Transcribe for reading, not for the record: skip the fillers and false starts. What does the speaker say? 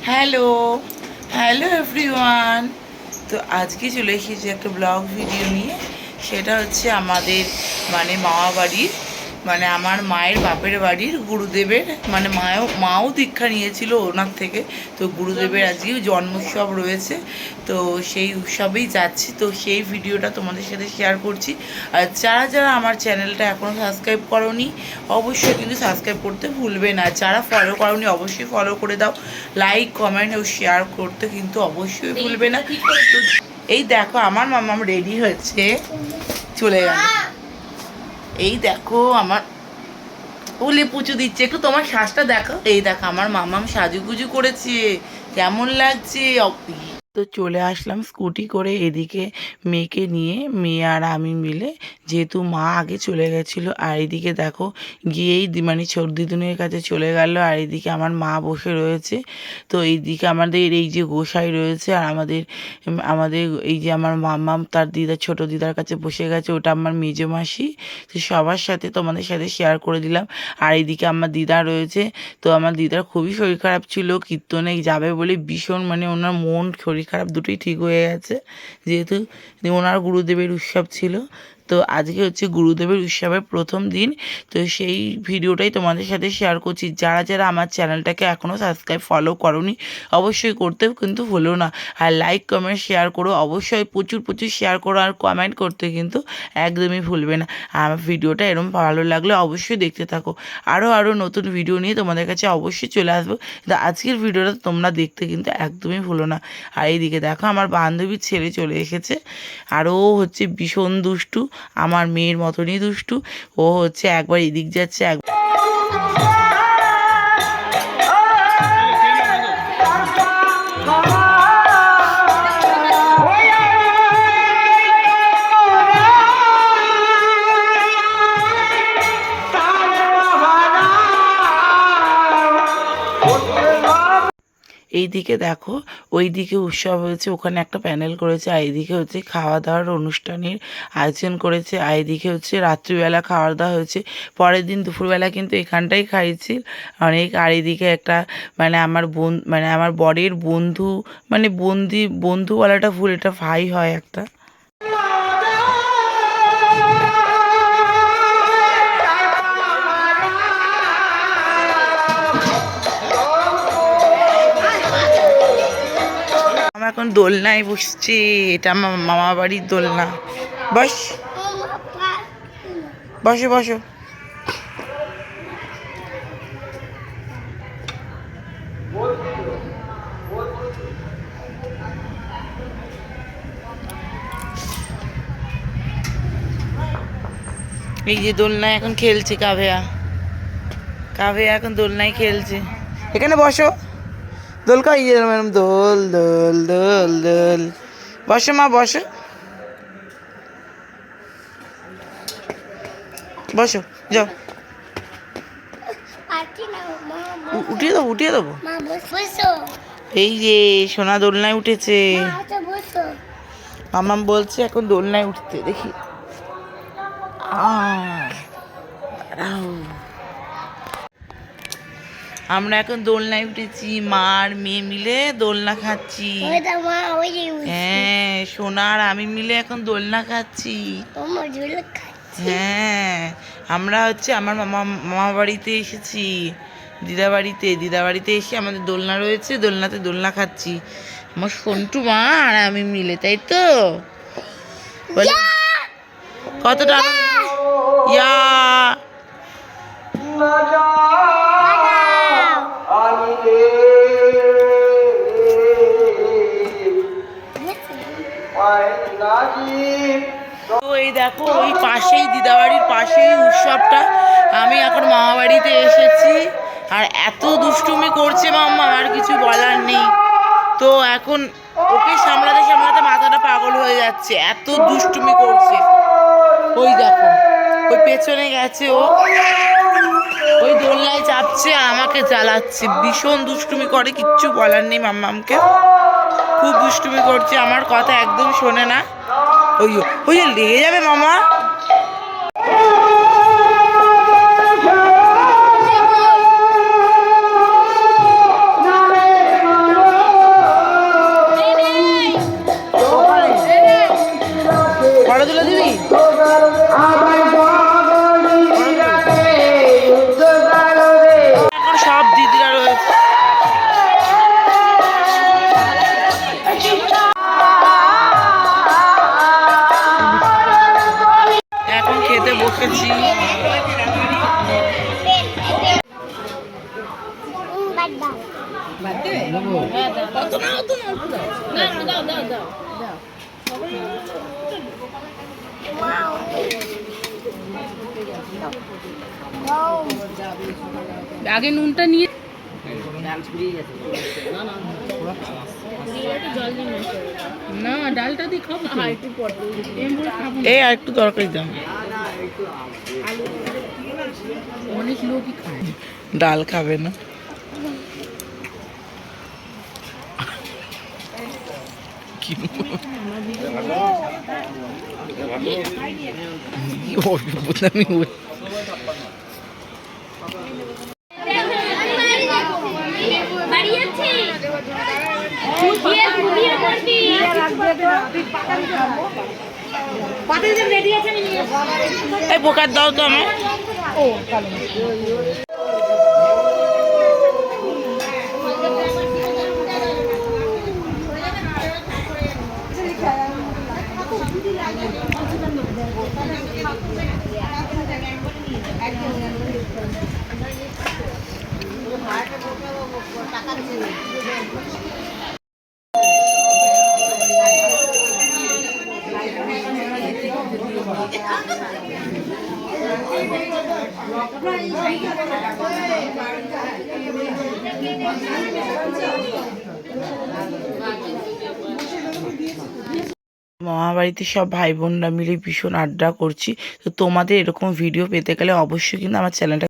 Hello hello everyone. তো আজকে চলে এসেছি একটা ব্লগ ভিডিও নিয়ে। সেটা হচ্ছে আমাদের মামা বাড়ির আমার মায়ের বাপের বাড়ির গুরুদেবের মাও দীক্ষা নিয়েছিল ওনার থেকে। তো গুরুদেবের আজকেও জন্মোৎসব রয়েছে, তো সেই উৎসবেই যাচ্ছি। তো সেই ভিডিওটা তোমাদের সাথে শেয়ার করছি। আর যারা যারা আমার চ্যানেলটা এখনও সাবস্ক্রাইব করোনি অবশ্যই কিন্তু সাবস্ক্রাইব করতে ভুলবে না। যারা ফলো করোনি অবশ্যই ফলো করে দাও, লাইক কমেন্ট ও শেয়ার করতে কিন্তু অবশ্যই ভুলবে না। তো এই দেখো আমার মামাম রেডি হচ্ছে, চলে গেল। এই দেখো আমার ওলে পুচু দিচ্ছে, একটু তোমার শ্বাসটা দেখো। এই দেখো আমার মামাম সাজুগুজু করেছে, কেমন লাগছে। তো চলে আসলাম স্কুটি করে এদিকে মেয়েকে নিয়ে, মেয়ে আর আমি মিলে, যেহেতু মা আগে চলে গেছিলো। আর এদিকে দেখো গিয়েই দিদিনের কাছে চলে গেল। আর এদিকে আমার মা বসে রয়েছে। তো এইদিকে আমাদের এই যে গোসাই রয়েছে, আর আমাদের আমাদের এই যে আমার মামাম তার দিদা ছোট দিদার কাছে বসে গেছে, ওটা আমার মেজো মাসি। তো সবার সাথে তোমাদের সাথে শেয়ার করে দিলাম। আর এইদিকে আমার দিদা রয়েছে। তো আমার দিদার খুবই শরীর খারাপ ছিল, কীর্তনে যাবে বলে ভীষণ ওনার মন শরীর খারাপ দুটোই ঠিক হয়ে গেছে, যেহেতু ওনার গুরুদেবের উৎসব ছিল। তো আজকে হচ্ছে গুরুদেবের উৎসবের প্রথম দিন। তো সেই ভিডিওটাই তোমাদের সাথে শেয়ার করছি। যারা যারা আমার চ্যানেলটাকে এখনও সাবস্ক্রাইব ফলো করোনি অবশ্যই করতে কিন্তু ভুলো না। আর লাইক কমেন্ট শেয়ার করো, অবশ্যই প্রচুর প্রচুর শেয়ার করো, আর কমেন্ট করতে কিন্তু একদমই ভুলবে না। আর আমার ভিডিওটা এরকম ভালো লাগলে অবশ্যই দেখতে থাকো। আরও নতুন ভিডিও নিয়ে তোমাদের কাছে অবশ্যই চলে আসবো। কিন্তু আজকের ভিডিওটা তোমরা দেখতে কিন্তু একদমই ভুলো না। আর এইদিকে দেখো আমার বান্ধবীর ছেলে চলে এসেছে, আর ও হচ্ছে ভীষণ দুষ্টু, আমার মেয়ের মতনই দুষ্টু। ও হচ্ছে একবার এদিক যাচ্ছে, একবার এইদিকে দেখো ওইদিকে উৎসব হয়েছে, ওখানে একটা প্যানেল করেছে। আর এইদিকে হচ্ছে খাওয়া দাওয়ার অনুষ্ঠানের আয়োজন করেছে। আর এইদিকে হচ্ছে রাত্রিবেলা খাওয়া দাওয়া হয়েছে, পরের দিন দুপুরবেলা কিন্তু এখানটাই খাইছি অনেক। আর এইদিকে একটা আমার আমার বরের বন্ধু, বন্ধু বলাটা ভুল, এটা ভাই হয় একটা। আমরা এখন দোলনায় বসছি, এটা আমার মামা বাড়ির দোলনা। বস, বসো বসো। এই যে দোলনায় এখন খেলছে কাভেয়া, কাভেয়া এখন দোলনায় খেলছে। এখানে বসো, দোল খাই, ম্যাডাম দোল দোল দোল দোল। বসো মা, বসো বসো, যাও। উঠিয়ে দেবো, উঠিয়ে দেবো। এই যে সোনা দোলনায় উঠেছে। মামাম বলছে এখন দোলনায় উঠতে, দেখি। আমরা এখন দোলনায় উঠেছি, মা আর মেয়ে মিলে দোলনা খাচ্ছি। হ্যাঁ, সোনা আর আমি মিলে এখন দোলনা খাচ্ছি। হ্যাঁ, আমরা হচ্ছে আমার মামা বাড়িতে এসেছি, দিদা বাড়িতে এসে আমাদের দোলনা রয়েছে, দোলনাতে দোলনা খাচ্ছি আমার সন্টু মা আর আমি মিলে, তাই তো? কতটা ইয়া তো এই দেখো ওই পাশেই দিদাবাড়ির পাশেই উৎসবটা। আমি এখন মামা বাড়িতে এসেছি, আর এত দুষ্টুমি করছে মাম্মা, আর কিছু বলার নেই। তো এখন ওকে সামলাতে সামলাতে মাথাটা পাগল হয়ে যাচ্ছে, এত দুষ্টুমি করছে। ওই দেখো ওই পেছনে গেছে, ও ওই দোলনায় চাপছে আর আমাকে জ্বালাচ্ছে, ভীষণ দুষ্টুমি করে, কিচ্ছু বলার নেই মাম্মামকে। খুব দুষ্টুমি করছে, আমার কথা একদম শোনে না। ওই ওই লেগে যাবে মামা। আগে নুনটা নিয়ে না ডালটা দিয়ে খাবো এই আর একটু তরকারি দাও। অনেক লোকই খায়। ডাল খাবে না। কি আমি এই বোকার দাও তো আমার। মামা বাড়িতে সব ভাই বোনরা মিলে ভীষণ আড্ডা করছি। তো তোমাদের এরকম ভিডিও পেতে গেলে অবশ্যই কিন্তু আমার চ্যানেলটা